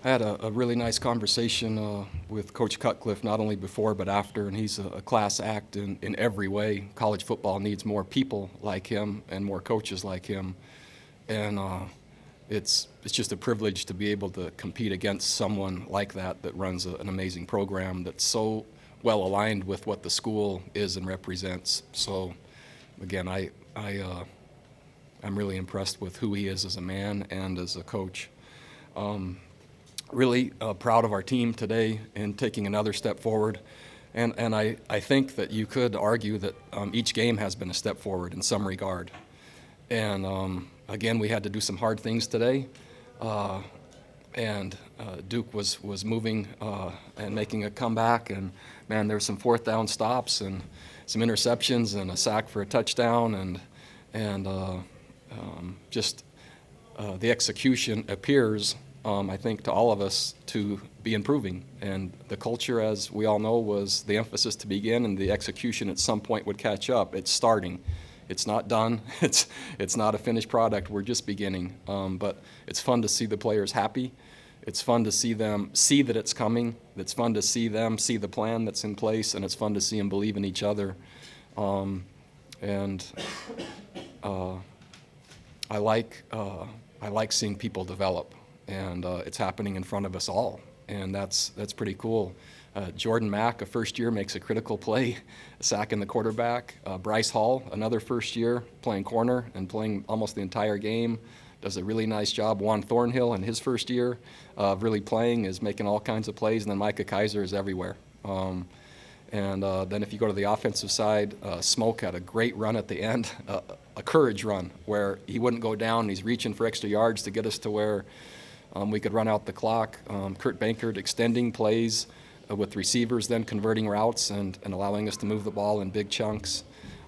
I had a really nice conversation with Coach Cutcliffe, not only before but after, and he's a class act in every way. College football needs more people like him and more coaches like him, and it's just a privilege to be able to compete against someone like that runs an amazing program that's so well aligned with what the school is and represents. So, again, I'm really impressed with who he is as a man and as a coach. Really proud of our team today in taking another step forward. And I think that you could argue that each game has been a step forward in some regard. And again, we had to do some hard things today. And Duke was moving and making a comeback. And, man, there's some fourth down stops and some interceptions and a sack for a touchdown. And just the execution appears, I think, to all of us to be improving. And the culture, as we all know, was the emphasis to begin, and the execution at some point would catch up. It's starting. It's not done. It's not a finished product. We're just beginning. But it's fun to see the players happy. It's fun to see them see that it's coming. It's fun to see them see the plan that's in place, and it's fun to see them believe in each other. And I like seeing people develop, and it's happening in front of us all, and that's pretty cool. Jordan Mack, a first year, makes a critical play, sacking the quarterback. Bryce Hall, another first year, playing corner and playing almost the entire game, does a really nice job. Juan Thornhill, in his first year of really playing, is making all kinds of plays, and then Micah Kaiser is everywhere. And then if you go to the offensive side, Smoke had a great run at the end, a courage run where he wouldn't go down. He's reaching for extra yards to get us to where we could run out the clock. Kurt Bankert extending plays with receivers, then converting routes and allowing us to move the ball in big chunks.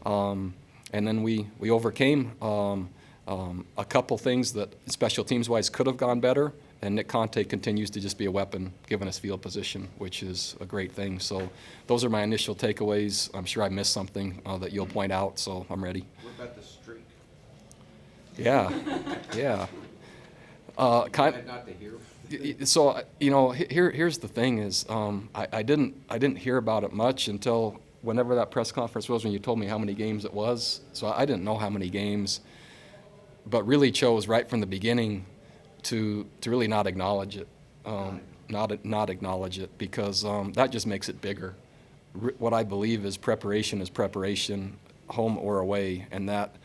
And then we overcame a couple things that special teams-wise could have gone better. And Nick Conte continues to just be a weapon, giving us field position, which is a great thing. So those are my initial takeaways. I'm sure I missed something that you'll point out, so I'm ready. What about the streak? Yeah, yeah. Not to hear. So here's the thing: is I didn't hear about it much until whenever that press conference was when you told me how many games it was. So I didn't know how many games, but really chose right from the beginning to really not acknowledge it, not acknowledge it, because that just makes it bigger. What I believe is preparation, home or away, and that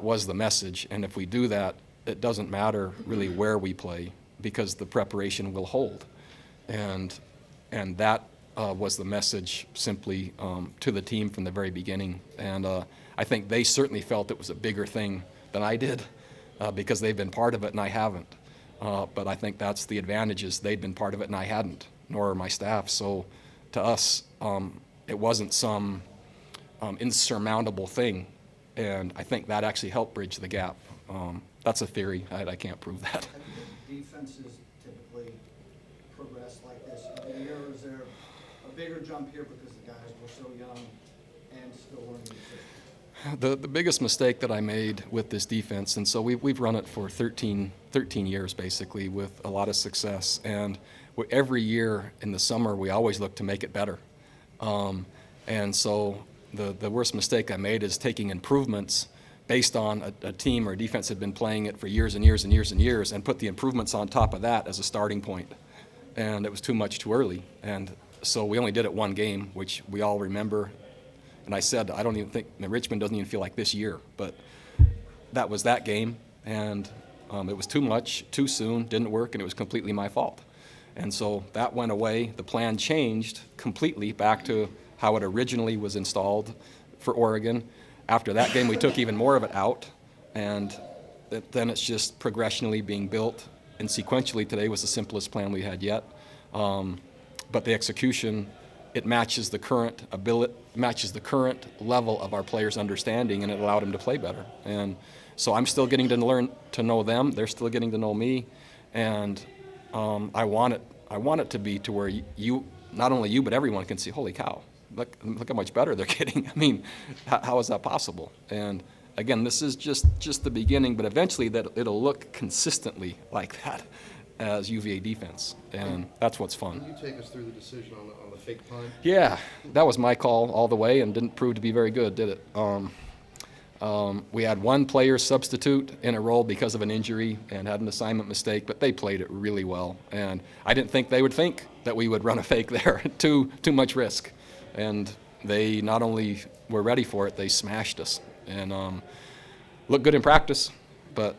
was the message. And if we do that, it doesn't matter really where we play, because the preparation will hold. And that was the message simply to the team from the very beginning. And I think they certainly felt it was a bigger thing than I did. Because they've been part of it and I haven't. But I think that's the advantage, is they'd been part of it and I hadn't, nor my staff. So to us, it wasn't some insurmountable thing. And I think that actually helped bridge the gap. That's a theory. I can't prove that. I think defenses typically progress like this. Every year, is there a bigger jump here because the guys were so young and still learning the system? The biggest mistake that I made with this defense, and so we've run it for 13 years basically with a lot of success, and every year in the summer we always look to make it better. And so the worst mistake I made is taking improvements based on a team or a defense that had been playing it for years and years and years and years, and put the improvements on top of that as a starting point. And it was too much too early. And so we only did it one game, which we all remember. And I said, I don't even think, Richmond doesn't even feel like this year. But that was that game, and it was too much, too soon, didn't work, and it was completely my fault. And so that went away. The plan changed completely back to how it originally was installed for Oregon. After that game, we took even more of it out, and then it's just progressionally being built. And sequentially, today was the simplest plan we had yet. But the execution, it matches the current level of our players' understanding, and it allowed them to play better. And so I'm still getting to learn to know them. They're still getting to know me, and I want it to be to where you, not only you, but everyone can see, holy cow, look how much better they're getting. I mean, how is that possible? And again, this is just the beginning, but eventually that it'll look consistently like that. as UVA defense, and that's what's fun. Can you take us through the decision on the fake punt? Yeah, that was my call all the way and didn't prove to be very good, did it? We had one player substitute in a role because of an injury and had an assignment mistake, but they played it really well. And I didn't think they would think that we would run a fake there. Too much risk. And they not only were ready for it, they smashed us. And looked good in practice, but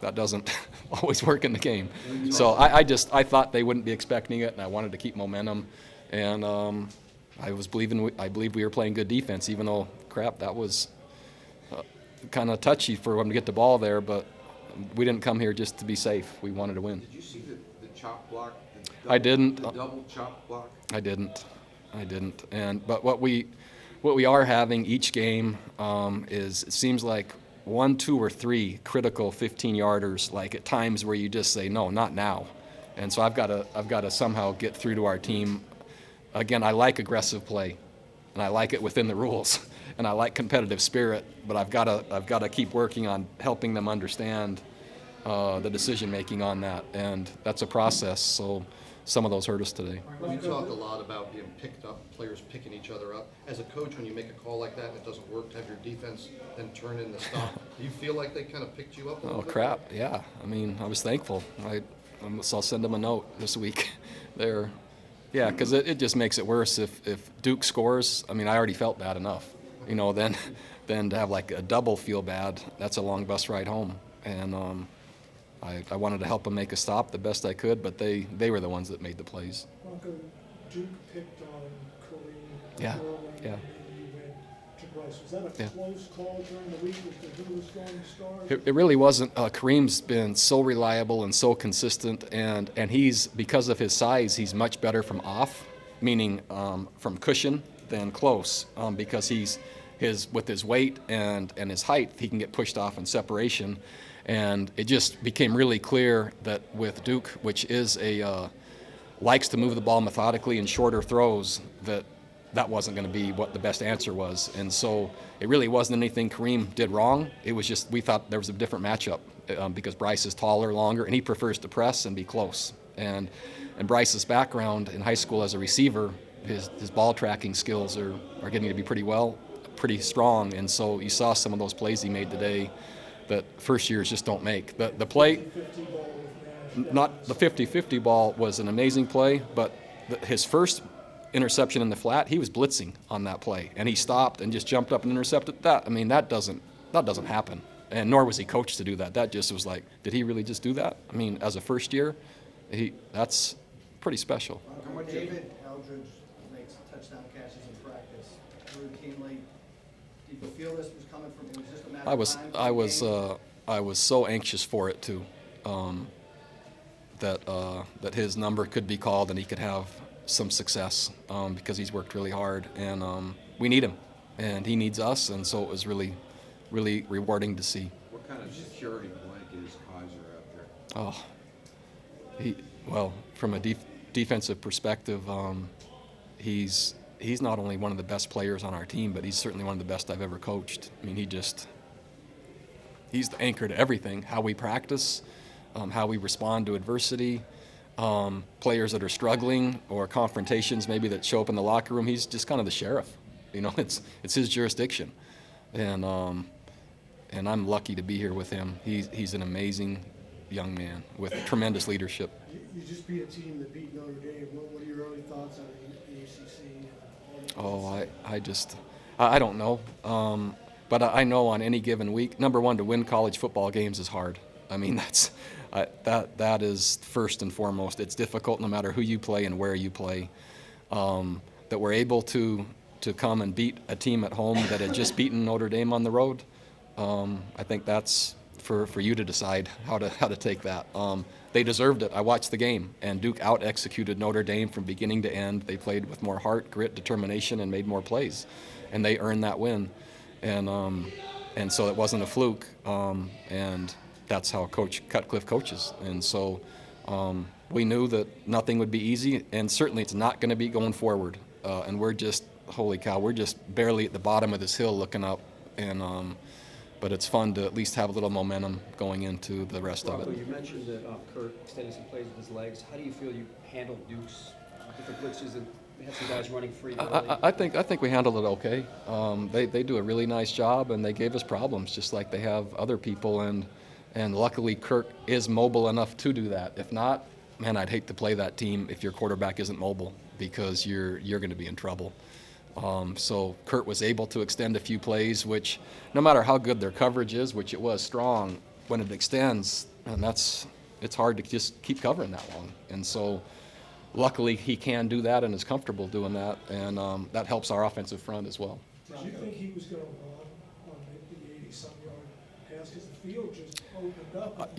that doesn't always work in the game. So I thought they wouldn't be expecting it, and I wanted to keep momentum. And I believe we were playing good defense, even though, crap, that was kind of touchy for them to get the ball there. But we didn't come here just to be safe. We wanted to win. Did you see the chop block? I didn't. The double chop block? I didn't. But what we are having each game is, it seems like 1, 2, or 3 critical 15-yarders, like at times where you just say, no, not now. And so I've got to somehow get through to our team. Again, I like aggressive play, and I like it within the rules, and I like competitive spirit. But I've got to keep working on helping them understand the decision making on that, and that's a process. So some of those hurt us today. We talk a lot about being picked up, players picking each other up. As a coach, when you make a call like that and it doesn't work, to have your defense then turn in the stop, do you feel like they kind of picked you up a little Oh, bit? crap, yeah. I mean, I was thankful. I'll send them a note this week. Yeah, because it just makes it worse if Duke scores. I mean, I already felt bad enough, then to have like a double feel bad, that's a long bus ride home. And I wanted to help them make a stop the best I could, but they were the ones that made the plays. Bronco, Duke picked on Kareem. Yeah, Early, yeah. and then you went to Bryce. Was that a Yeah. close call during the week as to who was going to start? It really wasn't. Kareem's been so reliable and so consistent, and he's, because of his size, he's much better from off, meaning from cushion than close, because with his weight and his height, he can get pushed off in separation. And it just became really clear that with Duke, which is likes to move the ball methodically in shorter throws, that wasn't going to be what the best answer was. And so it really wasn't anything Kareem did wrong. It was just we thought there was a different matchup because Bryce is taller, longer, and he prefers to press and be close. And Bryce's background in high school as a receiver, his ball tracking skills are getting to be pretty strong. And so you saw some of those plays he made today that first years just don't make. The play, 50 ball with Nash. not the 50-50 ball was an amazing play, but his first interception in the flat, he was blitzing on that play, and he stopped and just jumped up and intercepted that. I mean, that doesn't happen, and nor was he coached to do that. That just was like, did he really just do that? I mean, as a first year, that's pretty special. David Eldridge makes touchdown catches in practice routinely. Did you feel this was coming from, it was just a matter of time? I was so anxious for it too, that his number could be called and he could have some success because he's worked really hard, and we need him, and he needs us, and so it was really, really rewarding to see. What kind of security blanket is Kaiser out there? Well, from a defensive perspective, he's not only one of the best players on our team, but he's certainly one of the best I've ever coached. I mean, he's the anchor to everything, how we practice, how we respond to adversity, players that are struggling or confrontations maybe that show up in the locker room. He's just kind of the sheriff. It's his jurisdiction. And I'm lucky to be here with him. He's an amazing young man with tremendous leadership. You just beat a team that beat Notre Dame. What are your early thoughts on the ACC? And all that? I don't know. But I know on any given week, number one, to win college football games is hard. I mean, that is first and foremost. It's difficult no matter who you play and where you play. That we're able to come and beat a team at home that had just beaten Notre Dame on the road. I think that's for you to decide how to take that. They deserved it. I watched the game, and Duke out-executed Notre Dame from beginning to end. They played with more heart, grit, determination, and made more plays, and they earned that win. And so it wasn't a fluke, and that's how Coach Cutcliffe coaches. And so we knew that nothing would be easy, and certainly it's not going to be going forward. And we're just, holy cow, we're just barely at the bottom of this hill looking up, and but it's fun to at least have a little momentum going into the rest of Bronco, it. you mentioned that Kurt extending some plays with his legs. How do you feel you handled Duke's different blitzes and had some guys running free early? I think we handled it okay. They do a really nice job, and they gave us problems just like they have other people, and luckily Kirk is mobile enough to do that. If not, man, I'd hate to play that team if your quarterback isn't mobile, because you're going to be in trouble. So Kurt was able to extend a few plays, which no matter how good their coverage is, which it was strong, when it extends, and it's hard to just keep covering that long. And so luckily he can do that and is comfortable doing that, and that helps our offensive front as well. Did you think he was going to run on the 80-some-yard pass because the field just opened up?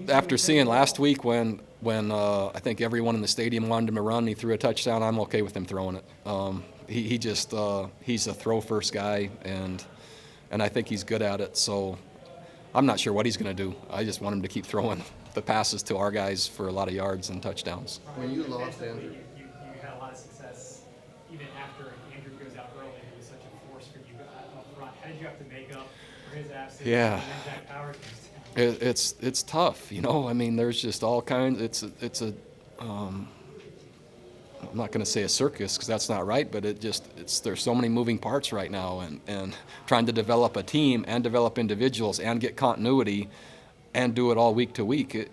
After seeing last week when I think everyone in the stadium wanted him to run, he threw a touchdown. I'm okay with him throwing it. He's a throw-first guy, and I think he's good at it. So I'm not sure what he's going to do. I just want him to keep throwing the passes to our guys for a lot of yards and touchdowns. When you lost Andrew, You had a lot of success even after Andrew goes out early. He was such a force for you up front. How did you have to make up for his absence? Yeah. And then Jack Powers goes down? It's tough, I mean, there's just all kinds. I'm not going to say a circus because that's not right, but there's so many moving parts right now, and trying to develop a team and develop individuals and get continuity and do it all week to week.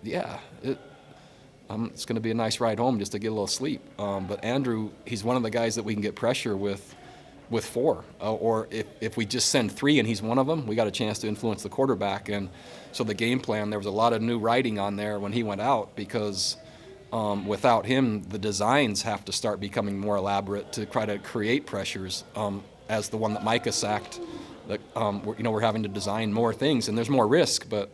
It's going to be a nice ride home just to get a little sleep. But Andrew, he's one of the guys that we can get pressure with four, or if we just send three and he's one of them, we got a chance to influence the quarterback. And so the game plan, there was a lot of new writing on there when he went out, because without him, the designs have to start becoming more elaborate to try to create pressures. As the one that Micah sacked, that we're having to design more things, and there's more risk, but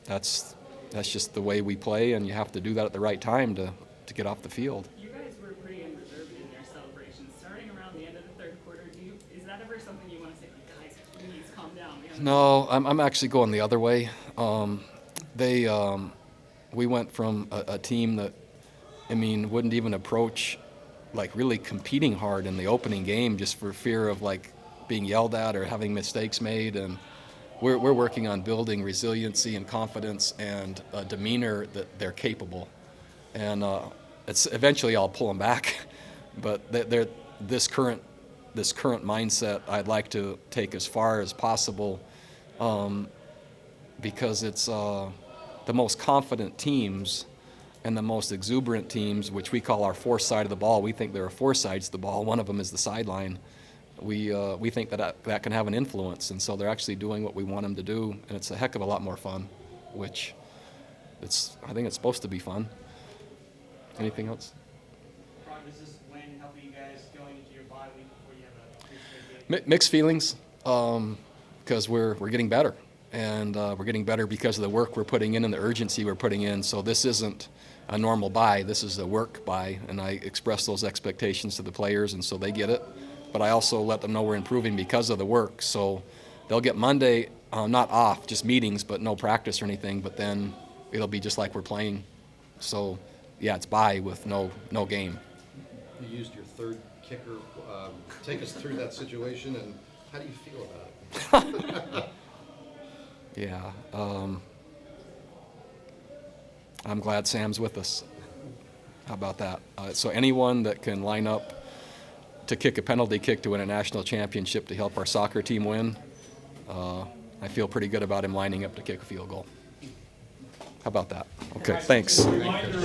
that's just the way we play, and you have to do that at the right time to get off the field. You guys were pretty unreserved in their celebrations. Starting around the end of the third quarter, is that ever something you want to say, guys, please calm down? No, I'm actually going the other way. We went from a team that, wouldn't even approach really competing hard in the opening game just for fear of being yelled at or having mistakes made, and we're working on building resiliency and confidence and a demeanor that they're capable. And it's eventually I'll pull them back, but this current mindset I'd like to take as far as possible, because it's the most confident teams and the most exuberant teams, which we call our fourth side of the ball. We think there are four sides to the ball. One of them is the sideline. We think that can have an influence, and so they're actually doing what we want them to do, and it's a heck of a lot more fun, which I think it's supposed to be fun. Anything else? Ron, does this win help you guys going into your bye week before you have a big game? Mixed feelings, because we're getting better, and we're getting better because of the work we're putting in and the urgency we're putting in. So this isn't a normal bye. This is a work bye, and I express those expectations to the players, and so they get it. But I also let them know we're improving because of the work. So they'll get Monday, not off, just meetings, but no practice or anything. But then it'll be just like we're playing. So yeah, it's bye with no game. you used your third kicker. Take us through that situation, and how do you feel about it? Yeah. I'm glad Sam's with us. How about that? So anyone that can line up to kick a penalty kick to win a national championship to help our soccer team win, I feel pretty good about him lining up to kick a field goal. How about that? Okay, thanks. Reminder,